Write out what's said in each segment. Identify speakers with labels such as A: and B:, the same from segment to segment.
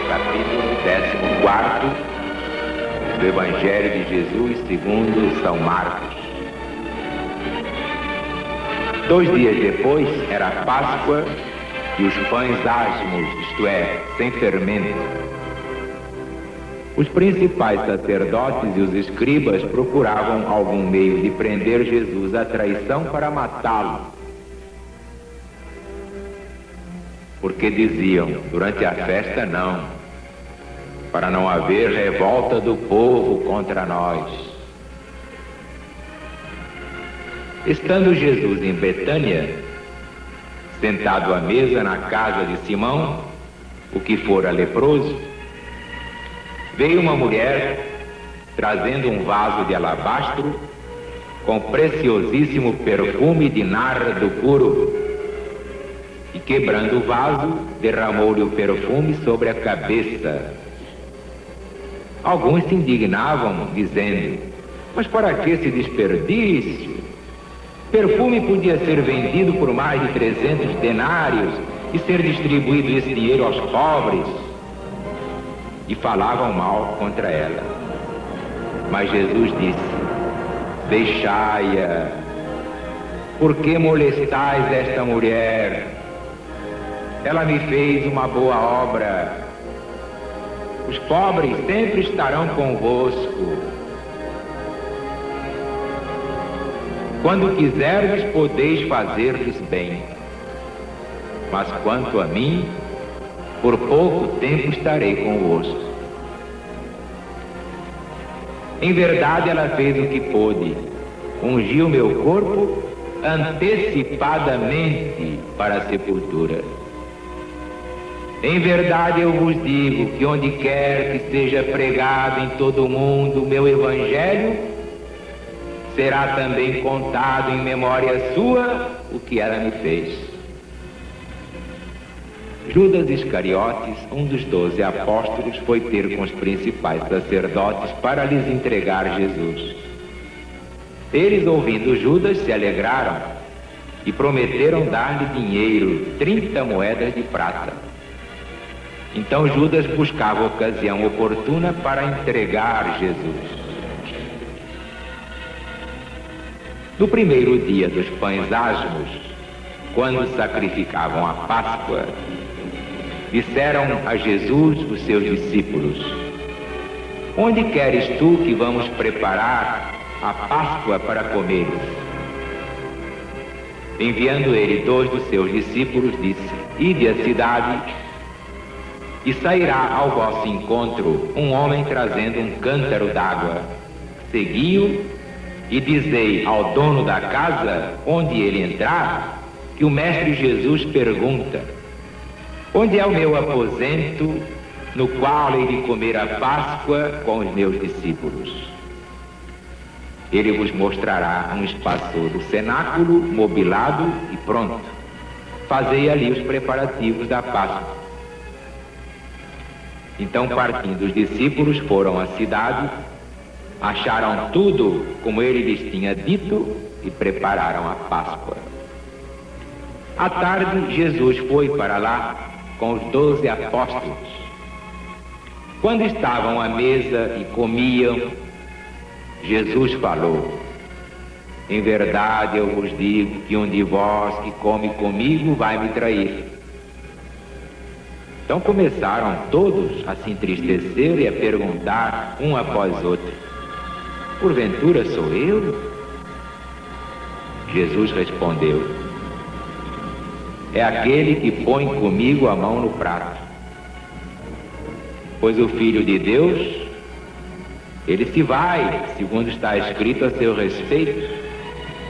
A: Capítulo 14 do Evangelho de Jesus segundo São Marcos. 2 dias depois era a Páscoa e os pães asmos, isto é, sem fermento. Os principais sacerdotes e os escribas procuravam algum meio de prender Jesus à traição para matá-lo. Porque diziam, durante a festa não, para não haver revolta do povo contra nós. Estando Jesus em Betânia, sentado à mesa na casa de Simão, o que fora leproso, veio uma mulher trazendo um vaso de alabastro com preciosíssimo perfume de nardo puro e, quebrando o vaso, derramou-lhe o perfume sobre a cabeça. Alguns se indignavam, dizendo: mas para que esse desperdício? Perfume podia ser vendido por mais de 300 denários e ser distribuído esse dinheiro aos pobres. E falavam mal contra ela. Mas Jesus disse: deixai-a, por que molestais esta mulher? Ela me fez uma boa obra. Os pobres sempre estarão convosco. Quando quiserdes, podeis fazer-lhes bem. Mas quanto a mim, por pouco tempo estarei convosco. Em verdade, ela fez o que pôde. Ungiu meu corpo antecipadamente para a sepultura. Em verdade, eu vos digo que onde quer que seja pregado em todo o mundo o meu evangelho, será também contado em memória sua o que ela me fez. Judas Iscariotes, um dos 12 apóstolos, foi ter com os principais sacerdotes para lhes entregar Jesus. Eles, ouvindo Judas, se alegraram e prometeram dar-lhe dinheiro, 30 moedas de prata. Então Judas buscava a ocasião oportuna para entregar Jesus. No primeiro dia dos pães asmos, quando sacrificavam a Páscoa, disseram a Jesus os seus discípulos: onde queres tu que vamos preparar a Páscoa para comer? Enviando ele 2 dos seus discípulos, disse: ide à cidade, e sairá ao vosso encontro um homem trazendo um cântaro d'água. Segui-o e dizei ao dono da casa, onde ele entrar, que o Mestre Jesus pergunta: onde é o meu aposento, no qual hei de comer a Páscoa com os meus discípulos? Ele vos mostrará um espaçoso cenáculo, mobilado e pronto. Fazei ali os preparativos da Páscoa. Então, partindo os discípulos, foram à cidade, acharam tudo como ele lhes tinha dito e prepararam a Páscoa. À tarde, Jesus foi para lá com os 12 apóstolos. Quando estavam à mesa e comiam, Jesus falou: em verdade eu vos digo que um de vós que come comigo vai me trair. Então começaram todos a se entristecer e a perguntar um após outro: porventura sou eu? Jesus respondeu: é aquele que põe comigo a mão no prato. Pois o Filho de Deus, ele se vai, segundo está escrito a seu respeito,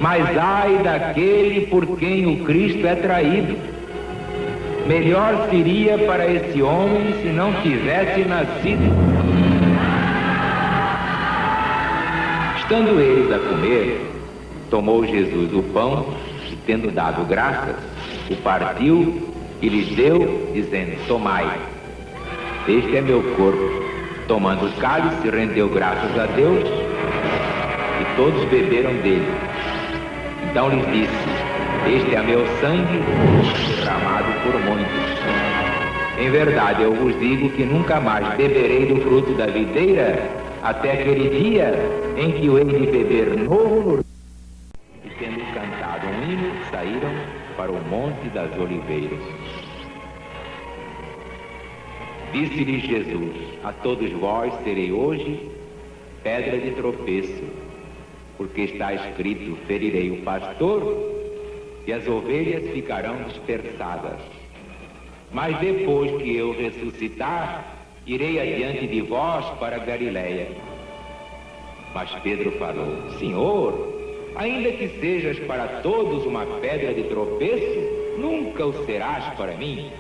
A: mas ai daquele por quem o Cristo é traído. Melhor seria para esse homem se não tivesse nascido. Estando eles a comer, tomou Jesus o pão e, tendo dado graças, o partiu e lhes deu, dizendo: tomai, este é meu corpo. Tomando o cálice, rendeu graças a Deus e, todos beberam dele. Então lhes disse: este é meu sangue, derramado por muitos. Em verdade, eu vos digo que nunca mais beberei do fruto da videira, até aquele dia em que o hei de beber novo no... E tendo cantado um hino, saíram para o Monte das Oliveiras. Disse-lhes Jesus: a todos vós serei hoje pedra de tropeço, porque está escrito: ferirei o pastor e as ovelhas ficarão dispersadas. Mas depois que eu ressuscitar, irei adiante de vós para Galiléia. Mas Pedro falou: Senhor, ainda que sejas para todos uma pedra de tropeço, nunca o serás para mim.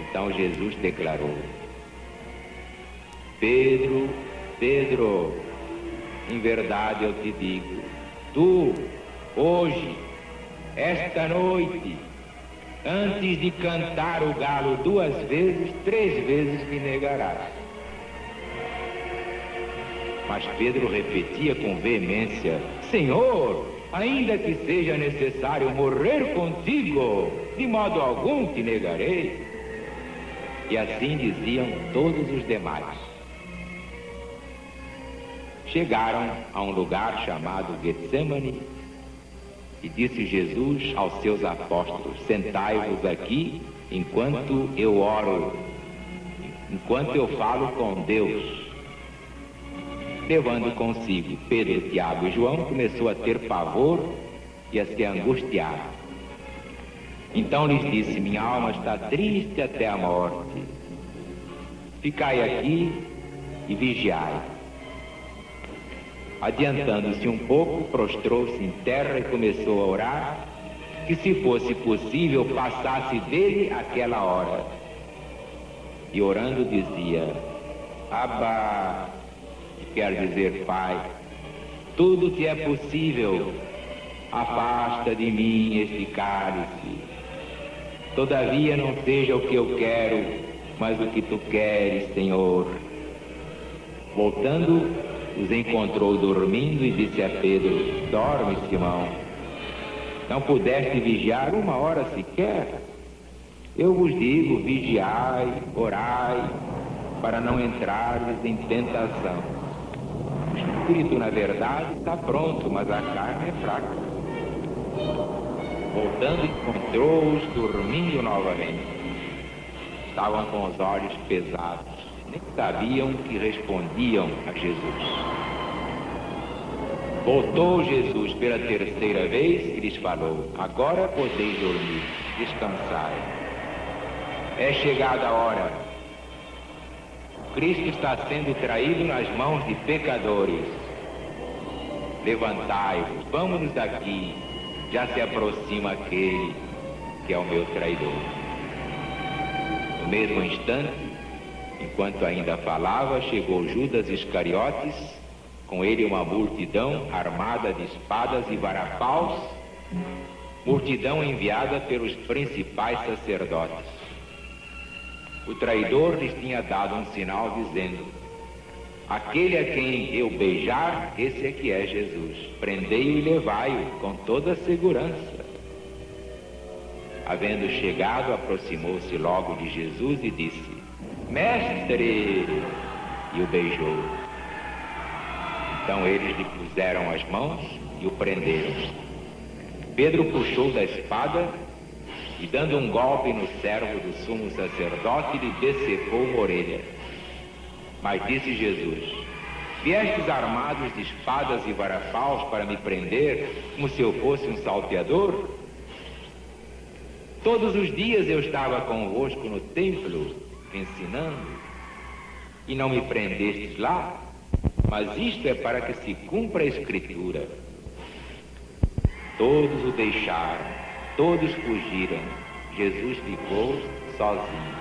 A: Então Jesus declarou: Pedro, Pedro, em verdade eu te digo, tu, hoje, esta noite, antes de cantar o galo 2 vezes, 3 vezes me negarás. Mas Pedro repetia com veemência: Senhor, ainda que seja necessário morrer contigo, de modo algum te negarei. E assim diziam todos os demais. Chegaram a um lugar chamado Getsêmani, e disse Jesus aos seus apóstolos: sentai-vos aqui enquanto eu oro, enquanto eu falo com Deus. Levando consigo Pedro, Tiago e João, começou a ter pavor e a se angustiar. Então lhes disse: minha alma está triste até a morte. Ficai aqui e vigiai. Adiantando-se um pouco, prostrou-se em terra e começou a orar, que se fosse possível passasse dele aquela hora. E orando dizia: Abba, que quer dizer Pai, tudo te é possível, afasta de mim este cálice. Todavia não seja o que eu quero, mas o que tu queres, Senhor. Voltando, os encontrou dormindo e disse a Pedro: dorme, Simão, não pudeste vigiar 1 hora sequer? Eu vos digo, vigiai, orai, para não entrares em tentação. O espírito, na verdade, está pronto, mas a carne é fraca. Voltando, encontrou-os dormindo novamente. Estavam com os olhos pesados, nem sabiam que respondiam a Jesus. Voltou Jesus pela 3ª vez e lhes falou: agora podeis dormir, descansai. É chegada a hora. Cristo está sendo traído nas mãos de pecadores. Levantai-vos, vamos daqui. Já se aproxima aquele que é o meu traidor. No mesmo instante, enquanto ainda falava, chegou Judas Iscariotes, com ele uma multidão armada de espadas e varapaus, multidão enviada pelos principais sacerdotes. O traidor lhes tinha dado um sinal dizendo: aquele a quem eu beijar, esse é que é Jesus. Prendei-o e levai-o com toda a segurança. Havendo chegado, aproximou-se logo de Jesus e disse: Mestre! E o beijou. Então eles lhe puseram as mãos e o prenderam. Pedro puxou da espada e, dando um golpe no servo do sumo sacerdote, lhe dessecou uma orelha. Mas disse Jesus: viestes armados de espadas e varapaus para me prender, como se eu fosse um salteador? Todos os dias eu estava convosco no templo, ensinando, e não me prendestes lá? Mas isto é para que se cumpra a Escritura. Todos o deixaram, todos fugiram. Jesus ficou sozinho.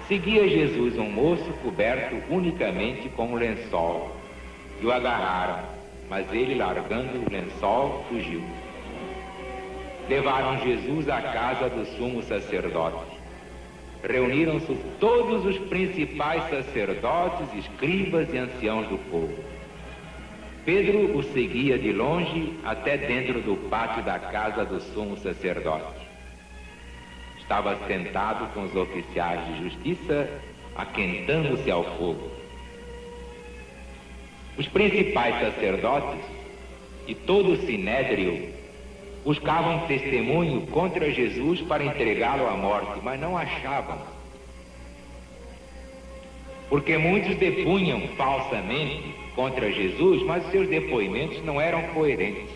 A: Seguia Jesus um moço coberto unicamente com um lençol, e o agarraram, mas ele, largando o lençol, fugiu. Levaram Jesus à casa do sumo sacerdote. reuniram-se todos os principais sacerdotes, escribas e anciãos do povo. Pedro o seguia de longe até dentro do pátio da casa do sumo sacerdote. Estava sentado com os oficiais de justiça, aquentando-se ao fogo. Os principais sacerdotes e todo o sinédrio buscavam testemunho contra Jesus para entregá-lo à morte, mas não achavam. Porque muitos depunham falsamente contra Jesus, mas seus depoimentos não eram coerentes.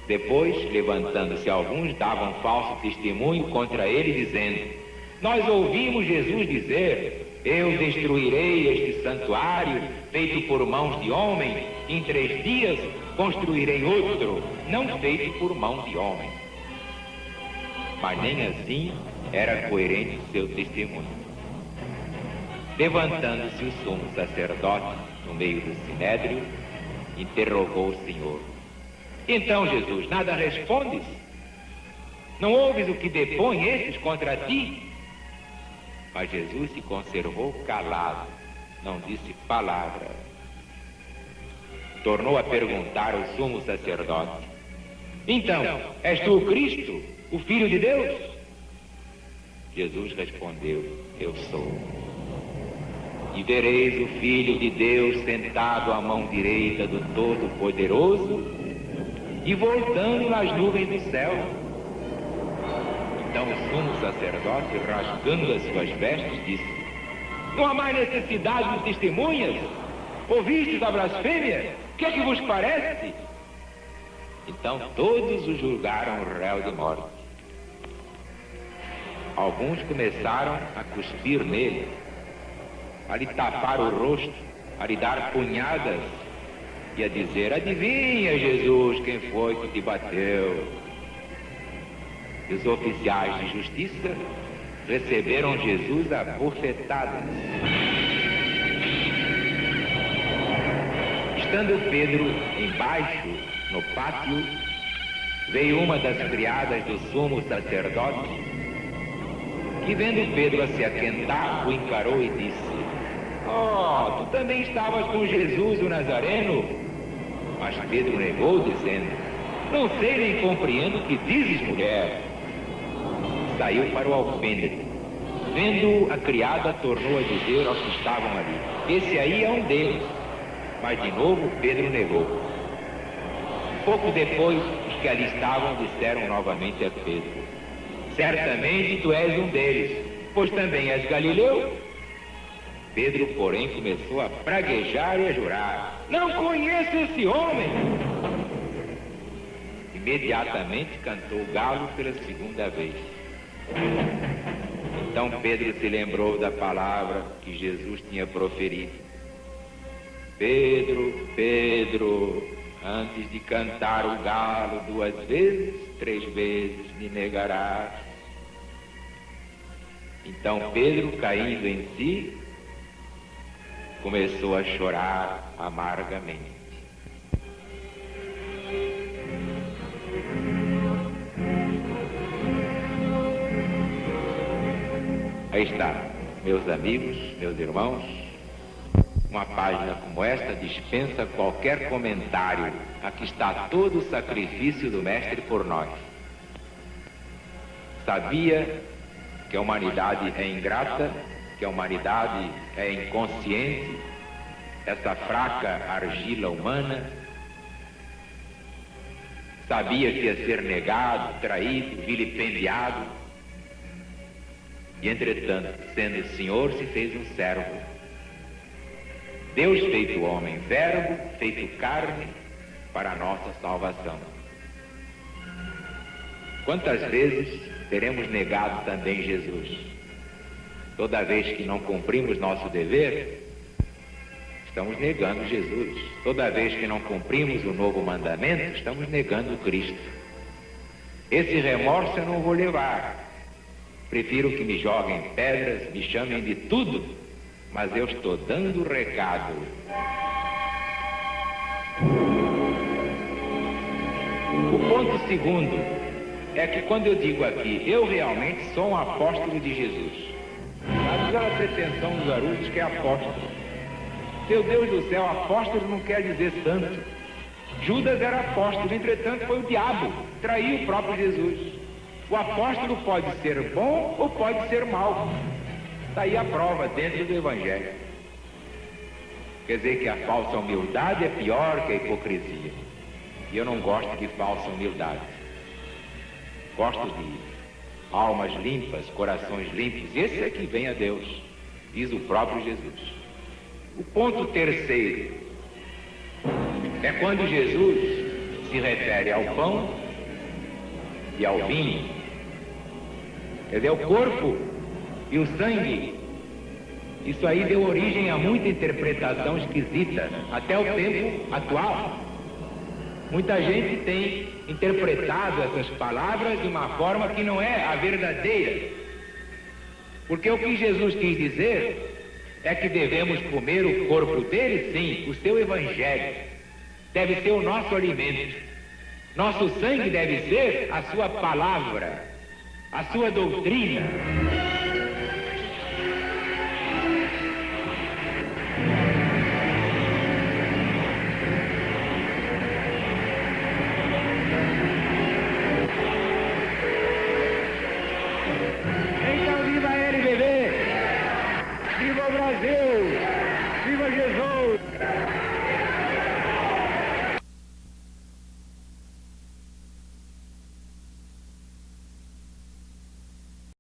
A: Depois, levantando-se alguns, davam falso testemunho contra ele, dizendo: nós ouvimos Jesus dizer: eu destruirei este santuário feito por mãos de homem, em 3 dias construirei outro, não feito por mão de homem. Mas nem assim era coerente seu testemunho. Levantando-se o sumo sacerdote no meio do sinédrio, interrogou o Senhor: então, Jesus, nada respondes? Não ouves o que depõem estes contra ti? Mas Jesus se conservou calado, não disse palavra. Tornou a perguntar ao sumo sacerdote: então, és tu o Cristo, o Filho de Deus? Jesus respondeu: eu sou. E vereis o Filho de Deus sentado à mão direita do Todo-Poderoso e voltando nas nuvens do céu. Então o sumo sacerdote, rasgando as suas vestes, disse: não há mais necessidade de testemunhas? Ouvistes a blasfêmia? O que é que vos parece? Então todos o julgaram réu de morte. Alguns começaram a cuspir nele, a lhe tapar o rosto, a lhe dar punhadas e a dizer: adivinha, Jesus, quem foi que te bateu? E os oficiais de justiça receberam Jesus a bofetadas. Estando Pedro embaixo, no pátio, veio uma das criadas do sumo sacerdote, que vendo Pedro a se aquentar, o encarou e disse: oh, tu também estavas com Jesus o Nazareno? Mas Pedro negou, dizendo: não sei nem compreendo o que dizes, mulher. Saiu para o alpendre. Vendo a criada, tornou a dizer aos que estavam ali: esse aí é um deles. Mas de novo Pedro negou. Pouco depois, os que ali estavam disseram novamente a Pedro: certamente tu és um deles, pois também és galileu. Pedro, porém, começou a praguejar e a jurar: não conheço esse homem. Imediatamente cantou o galo pela 2ª vez. Então Pedro se lembrou da palavra que Jesus tinha proferido: Pedro, Pedro, antes de cantar o galo 2 vezes, 3 vezes me negarás. Então Pedro, caindo em si, começou a chorar amargamente. Aí está, meus amigos, meus irmãos, uma página como esta dispensa qualquer comentário. Aqui está todo o sacrifício do Mestre por nós. Sabia que a humanidade é ingrata, que a humanidade é inconsciente, essa fraca argila humana. Sabia que ia ser negado, traído, vilipendiado. E, entretanto, sendo o Senhor, se fez um servo. Deus feito homem, verbo feito carne para a nossa salvação. Quantas vezes teremos negado também Jesus? Toda vez que não cumprimos nosso dever, estamos negando Jesus. Toda vez que não cumprimos o novo mandamento, estamos negando Cristo. Esse remorso eu não vou levar. Prefiro que me joguem pedras, me chamem de tudo, mas eu estou dando o recado. O ponto segundo é que quando eu digo aqui, eu realmente sou um apóstolo de Jesus. Mas aquela pretensão dos adultos que é apóstolo. Meu Deus do céu, apóstolo não quer dizer santo. Judas era apóstolo, entretanto foi o diabo, traiu o próprio Jesus. O apóstolo pode ser bom ou pode ser mau. Está aí a prova dentro do Evangelho. Quer dizer que a falsa humildade é pior que a hipocrisia. E eu não gosto de falsa humildade. Gosto de almas limpas, corações limpos. Esse é que vem a Deus, diz o próprio Jesus. O ponto terceiro é quando Jesus se refere ao pão e ao vinho. Quer dizer, o corpo e o sangue. Isso aí deu origem a muita interpretação esquisita, até o tempo atual. Muita gente tem interpretado essas palavras de uma forma que não é a verdadeira. Porque o que Jesus quis dizer é que devemos comer o corpo dele, sim, o seu evangelho. Deve ser o nosso alimento. Nosso sangue deve ser a sua palavra, a sua doutrina. Então, viva ele, bebê! Viva o Brasil!